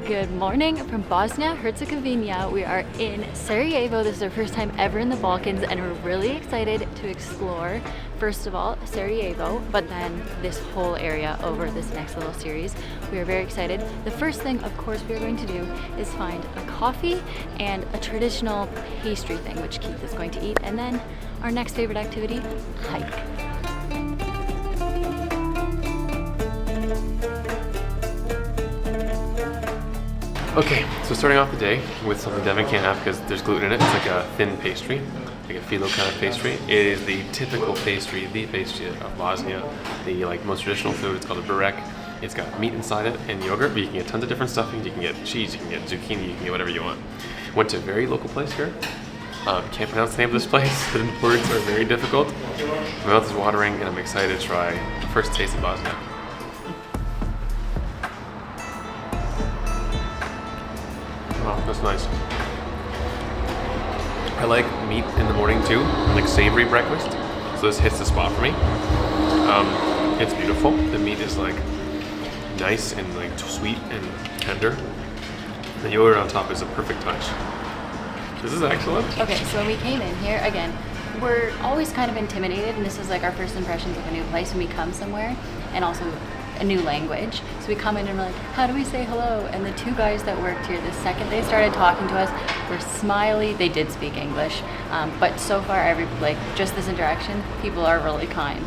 Good morning from Bosnia Herzegovina. We are in Sarajevo. This is our first time ever in the Balkans and we're really excited to explore, first of all, Sarajevo, but then this whole area over this next little series. We are very excited. The first thing, of course, we are going to do is find a coffee and a traditional pastry thing, which Keith is going to eat, and then our next favorite activity, hike. Okay, so starting off the day with something Devin can't have because there's gluten in it. It's like a thin pastry, like a phyllo kind of pastry. It is the typical pastry, the pastry of Bosnia, the most traditional food. It's called a Burek. It's got meat inside it and yogurt, but you can get tons of different stuffings. You can get cheese, you can get zucchini, you can get whatever you want. Went to a very local place here. Can't pronounce the name of this place. The words are very difficult. My mouth is watering and I'm excited to try the first taste of Bosnia. Oh, that's nice. I like meat in the morning too, like savory breakfast. So this hits the spot for me. It's beautiful. The meat is like nice and like sweet and tender. The yogurt on top is a perfect touch. This is excellent. Okay, so when we came in here, again, we're always kind of intimidated, and this is like our first impressions of a new place when we come somewhere, and also a new language. So we come in and we're like, how do we say hello? And the two guys that worked here, the second they started talking to us, were smiley. They did speak English, but so far, just this interaction, people are really kind.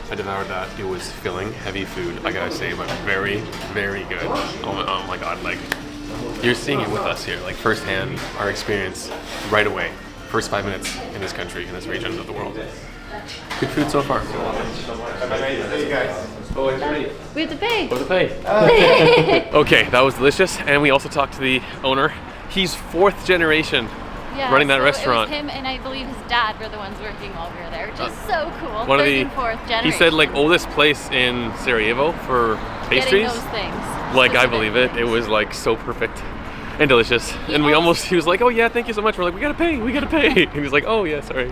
I devoured that. It was filling, heavy food, I gotta say, but very, very good. Oh my god, like, you're seeing it with us here, like firsthand, our experience right away. First 5 minutes in this country, in this region of the world. Good food so far. We have to pay. Go to pay. Okay, that was delicious, and we also talked to the owner. He's fourth generation running that restaurant. It was him and I believe his dad were the ones working while we were there, which is so cool. One of the fourth generation. He said like oldest place in Sarajevo for pastries. Getting those things. Like I believe it. It was like so perfect and delicious. He was like, oh yeah, thank you so much. We're like, we gotta pay. And he was like, oh yeah, sorry.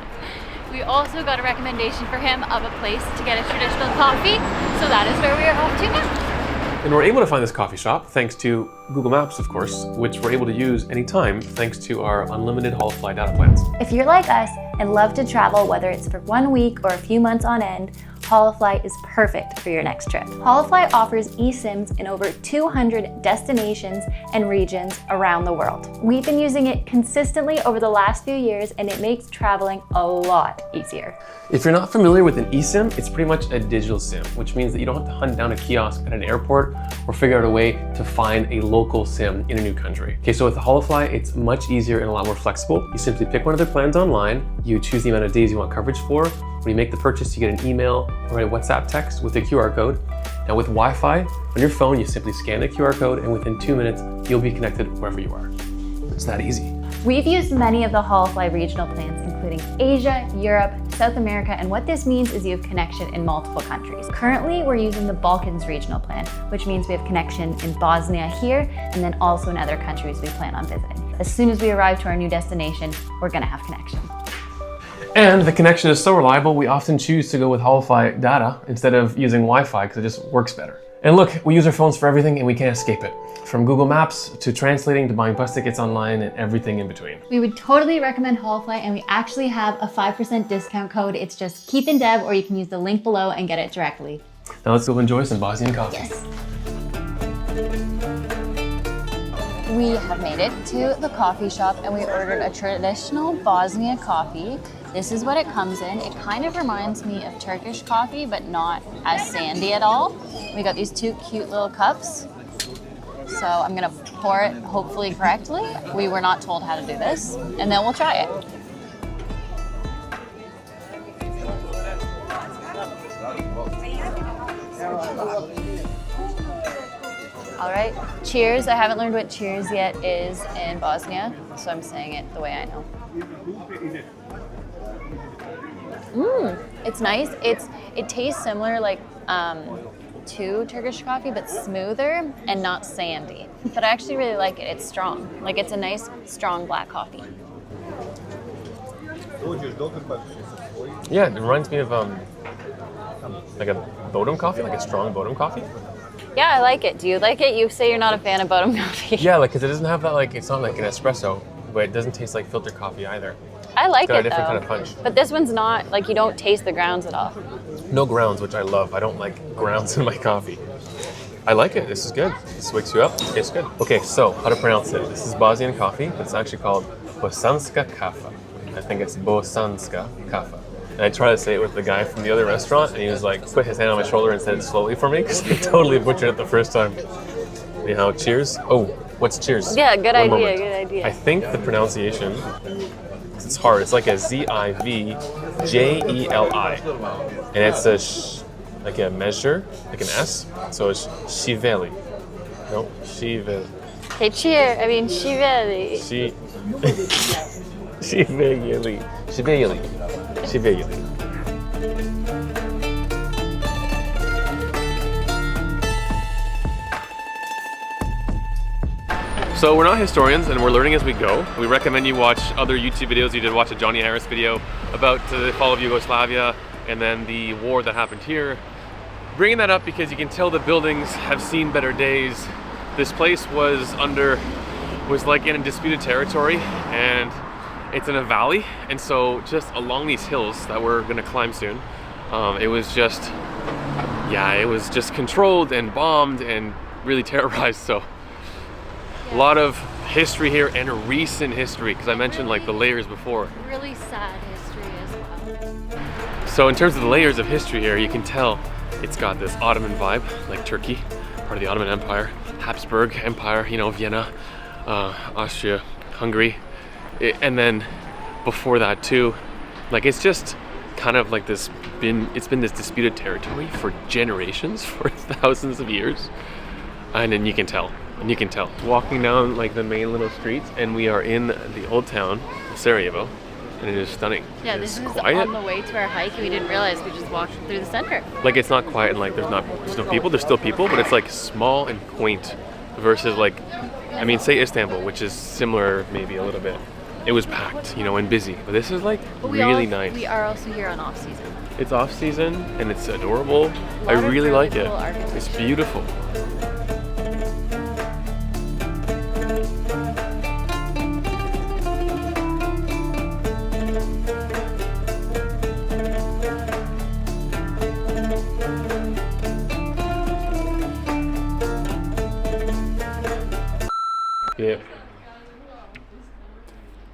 We also got a recommendation for him of a place to get a traditional coffee, so that is where we are off to now. And we're able to find this coffee shop thanks to Google Maps, of course, which we're able to use anytime thanks to our unlimited Holofly data plans. If you're like us and love to travel, whether it's for 1 week or a few months on end, Holofly is perfect for your next trip. Holofly offers eSIMs in over 200 destinations and regions around the world. We've been using it consistently over the last few years and it makes traveling a lot easier. If you're not familiar with an eSIM, it's pretty much a digital SIM, which means that you don't have to hunt down a kiosk at an airport or figure out a way to find a local SIM in a new country. Okay, so with the Holofly, it's much easier and a lot more flexible. You simply pick one of their plans online, you choose the amount of days you want coverage for. When you make the purchase, you get an email or a WhatsApp text with a QR code. Now with Wi-Fi, on your phone, you simply scan the QR code and within 2 minutes, you'll be connected wherever you are. It's that easy. We've used many of the Holofly regional plans, including Asia, Europe, South America, and what this means is you have connection in multiple countries. Currently, we're using the Balkans regional plan, which means we have connection in Bosnia here, and then also in other countries we plan on visiting. As soon as we arrive to our new destination, we're gonna have connection. And the connection is so reliable, we often choose to go with Holofly data instead of using Wi-Fi because it just works better. And look, we use our phones for everything and we can't escape it. From Google Maps to translating to buying bus tickets online and everything in between. We would totally recommend Holofly, and we actually have a 5% discount code. It's just Keith and Deb, or you can use the link below and get it directly. Now let's go enjoy some Bosnian coffee. Yes. We have made it to the coffee shop and we ordered a traditional Bosnia coffee. This is what it comes in. It kind of reminds me of Turkish coffee, but not as sandy at all. We got these two cute little cups. So I'm gonna pour it hopefully correctly. We were not told how to do this, and then we'll try it. All right, cheers. I haven't learned what cheers yet is in Bosnia, so I'm saying it the way I know. It's nice. It tastes similar to Turkish coffee, but smoother and not sandy. But I actually really like it. It's strong. Like it's a nice, strong black coffee. Yeah, it reminds me of like a Bodum coffee, like a strong Bodum coffee. Yeah, I like it. Do you like it? You say you're not a fan of bottom coffee. Yeah, like, because it doesn't have that, like, it's not like an espresso, but it doesn't taste like filter coffee either. I like It's got it a different though. kind of punch. But this one's not, like, you don't taste the grounds at all. No grounds, which I love. I don't like grounds in my coffee. I like it. This is good. This wakes you up. It tastes good. Okay, so how to pronounce it? This is Bosnian coffee. It's actually called Bosanska kafa. I think it's Bosanska kafa. And I tried to say it with the guy from the other restaurant, and he was like, put his hand on my shoulder and said it slowly for me, because he totally butchered it the first time. Anyhow, cheers. Oh, what's cheers? Yeah, good One idea, moment. good idea. I think the pronunciation, it's hard. It's like a Zivjeli, and it's a like a measure, like an S. So it's shiveli. No, shiveli. Hey, cheer. I mean, shiveli. Shiveli. Shiveli. Shiveli. So we're not historians and we're learning as we go. We recommend you watch other YouTube videos. You did watch a Johnny Harris video about the fall of Yugoslavia and then the war that happened here. Bringing that up because you can tell the buildings have seen better days. This place was like in a disputed territory, and it's in a valley, and so just along these hills that we're gonna climb soon, it was just controlled and bombed and really terrorized. So a lot of history here and recent history, because I mentioned like the layers before. Really sad history as well. So in terms of the layers of history here, you can tell it's got this Ottoman vibe, like Turkey, part of the Ottoman Empire, Habsburg Empire, you know, Vienna, Austria, Hungary, and then before that too, like it's just kind of like it's been this disputed territory for generations, for thousands of years, and then you can tell. Walking down like the main little streets, and we are in the old town of Sarajevo, and it is stunning. Yeah, It's this is quiet. on the way to our hike, and we didn't realize we just walked through the center. Like it's not quiet and like there's no people. There's still people, but it's like small and quaint versus like, I mean, say Istanbul, which is similar maybe a little bit. It was packed, you know, and busy, but this is like really nice. We are also here on off season. It's off season and it's adorable. I Lot of really like it. cool architecture. It's beautiful. Yeah.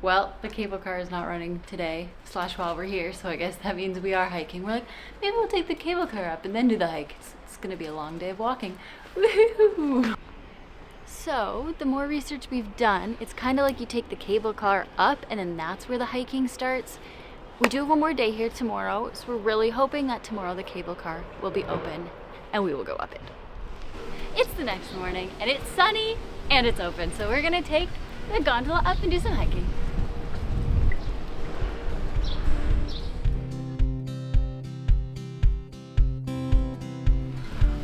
Well, the cable car is not running today / while we're here, so I guess that means we are hiking. We're like, maybe we'll take the cable car up and then do the hike. It's gonna be a long day of walking. Woohoo! So the more research we've done, it's kind of like you take the cable car up and then that's where the hiking starts. We do have one more day here tomorrow, so we're really hoping that tomorrow the cable car will be open and we will go up it. It's the next morning and it's sunny and it's open, so we're gonna take the gondola up and do some hiking.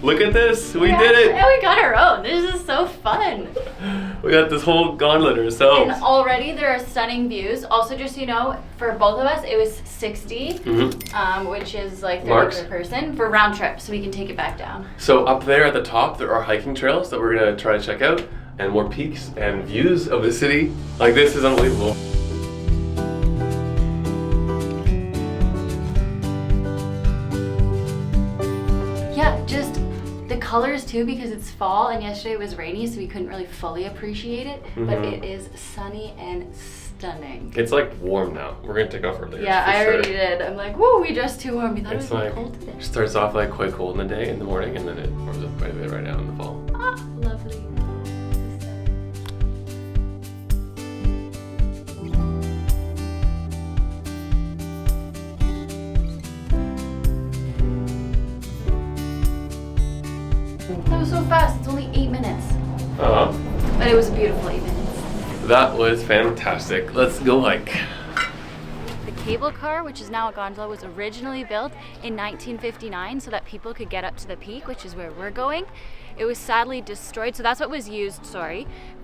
Look at this, we did it! And we got our own. This is so fun. We got this whole gondola to ourselves. And already there are stunning views. Also, just so you know, for both of us, it was 60, which is like the Marks. regular person for round trip, so we can take it back down. So up there at the top, there are hiking trails that we're gonna try to check out, and more peaks and views of the city. Like, this is unbelievable. Yeah, just the colors too, because it's fall and yesterday it was rainy, so we couldn't really fully appreciate it, but it is sunny and stunning. It's like warm now. We're gonna take off our layers. Yeah, for I already sure. did. I'm like, whoa, we dressed too warm. We thought It's it was like, cold today. starts off like quite cold in the day, in the morning, and then it warms up quite a bit right now in the fall. Ah, lovely. That was so fast. It's only 8 minutes. But it was a beautiful 8 minutes. That was fantastic. Let's go hike. The cable car, which is now a gondola, was originally built in 1959 so that people could get up to the peak, which is where we're going. It was sadly destroyed, so that's what was used,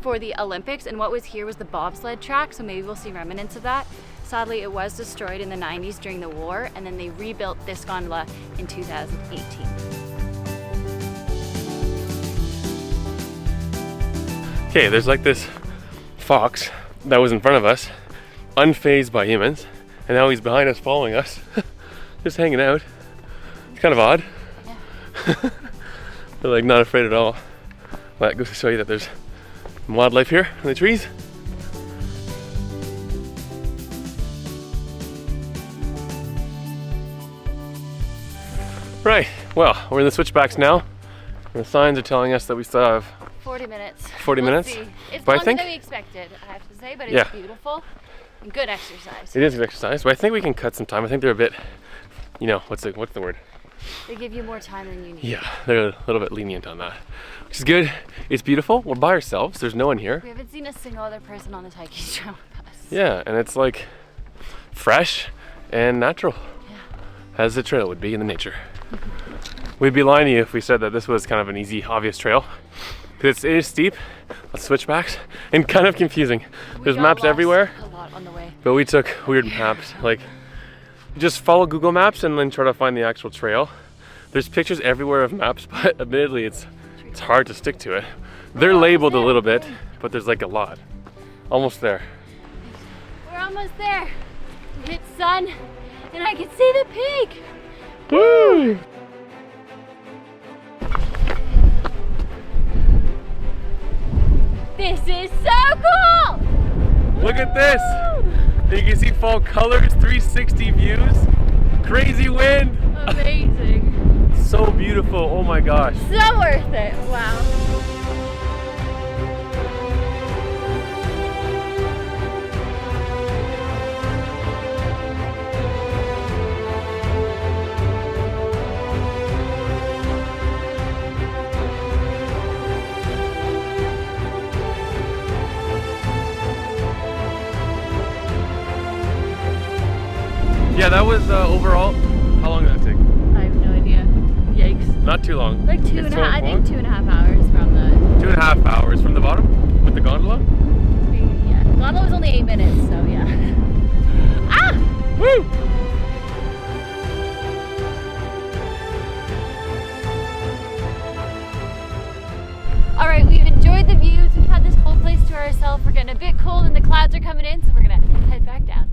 for the Olympics, and what was here was the bobsled track, so maybe we'll see remnants of that. Sadly, it was destroyed in the 90s during the war, and then they rebuilt this gondola in 2018. Okay, there's like this fox that was in front of us, unfazed by humans, and now he's behind us following us, just hanging out. It's kind of odd. Yeah. They're like not afraid at all. That goes to show you that there's wildlife here in the trees. Right, well, we're in the switchbacks now. The signs are telling us that we still have 40 minutes. 40 minutes? See. It's but longer than we expected, I have to say, but it's beautiful and good exercise. It is good exercise, but I think we can cut some time. I think they're a bit, you know, what's the word? They give you more time than you need. Yeah, they're a little bit lenient on that, which is good. It's beautiful. We're by ourselves. There's no one here. We haven't seen a single other person on this hiking trail with us. Yeah, and it's like fresh and natural, as the trail would be in the nature. We'd be lying to you if we said that this was kind of an easy, obvious trail. Because it is steep, lots of switchbacks, and kind of confusing. There's maps everywhere. A lot on the way. But we took weird maps. Like, just follow Google Maps and then try to find the actual trail. There's pictures everywhere of maps, but admittedly it's hard to stick to it. They're labeled a little bit, but there's like a lot. Almost there. We're almost there. We hit sun, and I can see the peak. Woo! This is so cool! Look at this! You can see fall colors, 360 views, crazy wind. Amazing. So beautiful, oh my gosh. So worth it, wow. Yeah, that was overall. How long did that take? I have no idea. Yikes. Not too long. Like I think 2.5 hours from the... 2.5 hours from the bottom? With the gondola? Yeah. Gondola was only 8 minutes, so yeah. Ah! Woo! All right, we've enjoyed the views. We've had this whole place to ourselves. We're getting a bit cold and the clouds are coming in, so we're gonna head back down.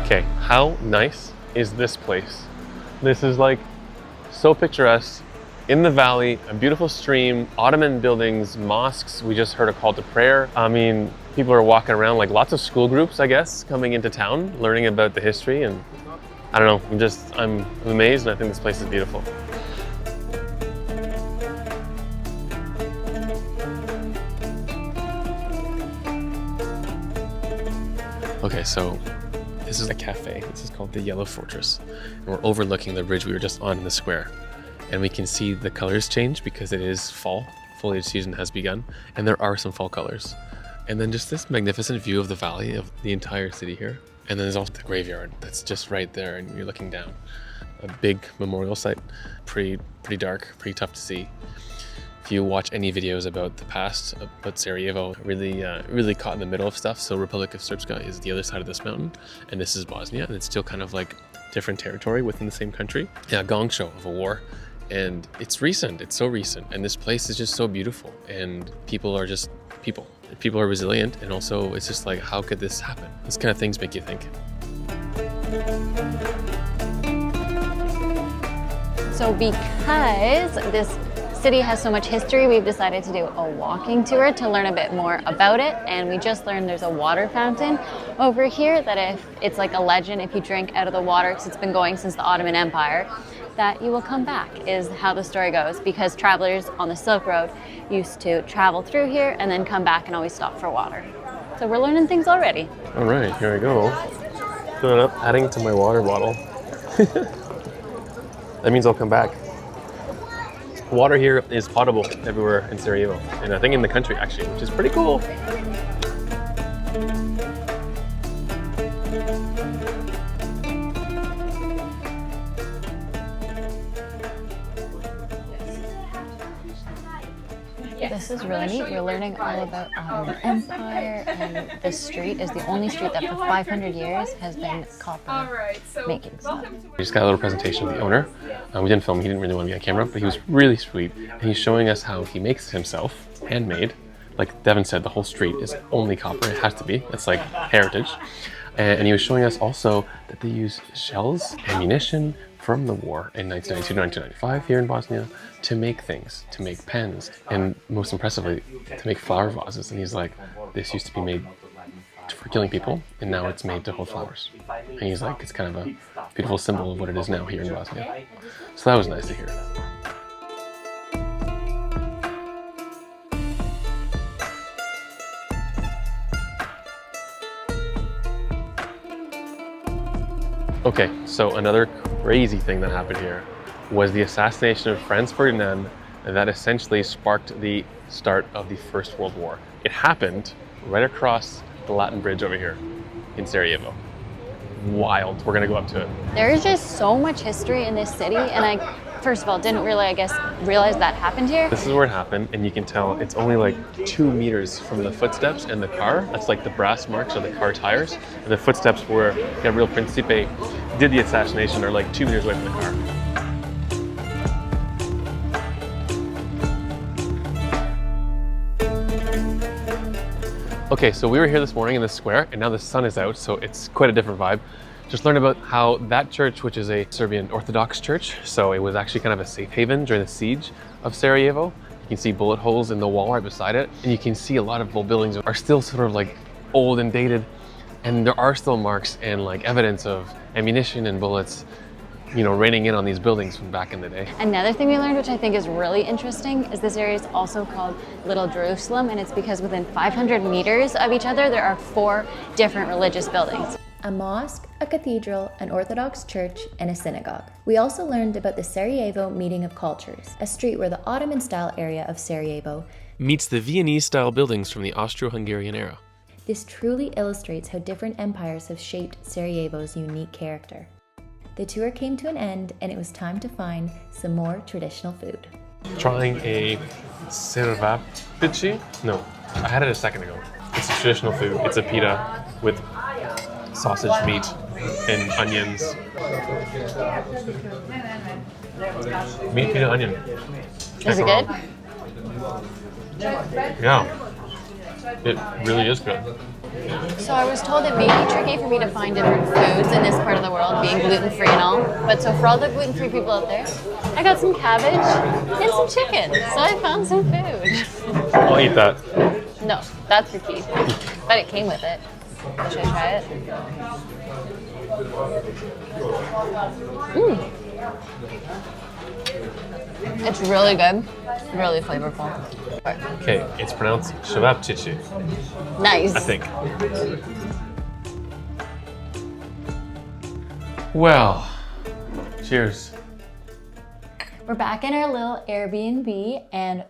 Okay, how nice is this place? This is like so picturesque. In the valley, a beautiful stream, Ottoman buildings, mosques. We just heard a call to prayer. I mean, people are walking around, like lots of school groups, I guess, coming into town, learning about the history, and I don't know, I'm amazed, and I think this place is beautiful. Okay, so this is a cafe. This is called the Yellow Fortress. And we're overlooking the bridge we were just on in the square. And we can see the colors change because it is fall. Foliage season has begun. And there are some fall colors. And then just this magnificent view of the valley of the entire city here. And then there's also the graveyard that's just right there and you're looking down. A big memorial site. Pretty dark, pretty tough to see. If you watch any videos about the past, about Sarajevo, really caught in the middle of stuff. So Republic of Srpska is the other side of this mountain, and this is Bosnia, and it's still kind of like different territory within the same country. Yeah, a gong show of a war, and it's recent. It's so recent, and this place is just so beautiful, and people are just people. People are resilient, and also it's just like, how could this happen? These kind of things make you think. So because this city has so much history, we've decided to do a walking tour to learn a bit more about it. And we just learned there's a water fountain over here that if it's like a legend, if you drink out of the water, because it's been going since the Ottoman Empire, that you will come back, is how the story goes, because travelers on the Silk Road used to travel through here and then come back and always stop for water. So we're learning things already. All right, here I go. Filling up, adding to my water bottle. That means I'll come back. Water here is potable everywhere in Sarajevo, and I think in the country actually, which is pretty cool. This is really neat. We're learning all about empire, and this street is the only street that for 500 years has been copper making stuff. We just got a little presentation of the owner. We didn't film, he didn't really want to be on camera, but he was really sweet. And he's showing us how he makes it himself, handmade. Like Devin said, the whole street is only copper. It has to be. It's like heritage. And he was showing us also that they use shells, ammunition from the war in 1992 to 1995 here in Bosnia to make things, to make pens, and most impressively, to make flower vases. And he's like, this used to be made for killing people, and now it's made to hold flowers. And he's like, it's kind of a beautiful symbol of what it is now here in Bosnia. So that was nice to hear. Okay, so another crazy thing that happened here was the assassination of Franz Ferdinand that essentially sparked the start of the First World War. It happened right across the Latin Bridge over here in Sarajevo. Wild. We're gonna go up to it. There is just so much history in this city, and I, first of all, didn't really, realize that happened here. This is where it happened, and you can tell it's only like 2 meters from the footsteps and the car. That's like the brass marks of the car tires. And the footsteps where Gabriel Principe did the assassination are like 2 meters away from the car. Okay, so we were here this morning in the square, and now the sun is out, so it's quite a different vibe. Just learned about how that church, which is a Serbian Orthodox church, so it was actually kind of a safe haven during the siege of Sarajevo. You can see bullet holes in the wall right beside it, and you can see a lot of old buildings are still sort of like old and dated, and there are still marks and like evidence of ammunition and bullets, you know, raining in on these buildings from back in the day. Another thing we learned, which I think is really interesting, is this area is also called Little Jerusalem, and it's because within 500 meters of each other, there are 4 different religious buildings. A mosque, a cathedral, an Orthodox church, and a synagogue. We also learned about the Sarajevo Meeting of Cultures, a street where the Ottoman-style area of Sarajevo meets the Viennese-style buildings from the Austro-Hungarian era. This truly illustrates how different empires have shaped Sarajevo's unique character. The tour came to an end, and it was time to find some more traditional food. Trying a ćevapi? No, I had it a second ago. It's a traditional food. It's a pita with sausage meat and onions. Meat, pita, onion. Is it good? Yeah, it really is good. So I was told it may be tricky for me to find different foods in this part of the world, being gluten-free and all. But so for all the gluten-free people out there, I got some cabbage and some chicken. So I found some food. I'll eat that. No, that's for Keith. But it came with it. Should I try it? It's really good. Really flavorful. Okay, it's pronounced ćevapi. Nice. I think. Well, cheers. We're back in our little Airbnb, and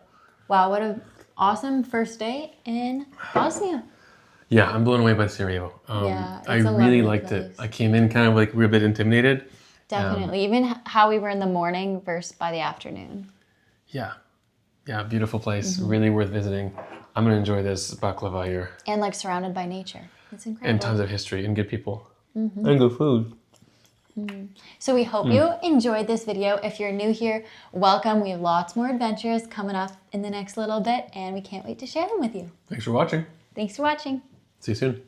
wow, what an awesome first day in Bosnia. Yeah, I'm blown away by Sarajevo. Yeah, I it's a really lovely liked place. it. I came in kind of like we were a bit intimidated. Definitely. Even how we were in the morning versus by the afternoon. Yeah, beautiful place. Really worth visiting. I'm gonna enjoy this baklava here. And like surrounded by nature. It's incredible. And tons of history and good people. And good food. So we hope you enjoyed this video. If you're new here, welcome. We have lots more adventures coming up in the next little bit, and we can't wait to share them with you. Thanks for watching. Thanks for watching. See you soon.